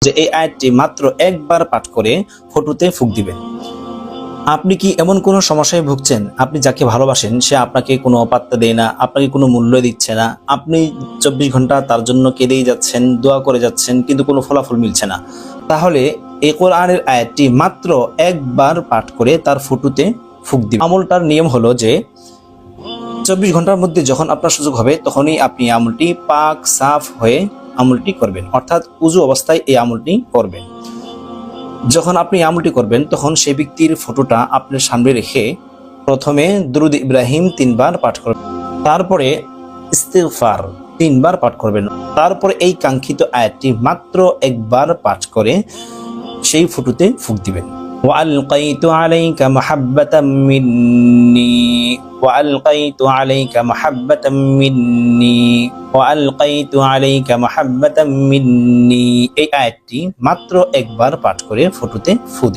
যে এই আয়াতটি মাত্র একবার পাঠ করে ফটোতে ফুঁক দিবেন। আপনি কি এমন কোনো সমস্যায় ভুগছেন? আপনি যাকে ভালোবাসেন সে আপনাকে কোনো পাত্তা দেয় না, আপনাকে কোনো মূল্য দিচ্ছে না, আপনি 24 ঘন্টা তার জন্য কেঁদেই যাচ্ছেন, দোয়া করে যাচ্ছেন, কিন্তু কোনো ফলাফল মিলছে না। তাহলে এই কোরআনের আয়াতটি মাত্র একবার পাঠ করে তার ফটোতে ফুঁক দিবেন। আমলটার নিয়ম হলো যে 24 ঘন্টার মধ্যে যখন আপনার সুযোগ হবে তখনই আপনি আমলটি পাক সাফ হয়ে আমলটি করবেন, অর্থাৎ উযু অবস্থায় এই আমলটি করবেন। যখন আপনি আমলটি করবেন তখন সেই ব্যক্তির ফটোটা আপনার সামনে রেখে প্রথমে দুরূদ ইব্রাহিম 3 বার পাঠ করবেন, তারপরে ইস্তিগফার 3 বার পাঠ করবেন, তারপরে এই কাঙ্ক্ষিত আয়াতটি মাত্র একবার পাঠ করে সেই ফটোতে ফুঁক দিবেন। وألقيت عليك محبة مني وألقيت عليك محبة مني وألقيت عليك محبة مني এই আয়াতটি মাত্র একবার পাঠ করে ফটোতে ফুঁক দিবেন।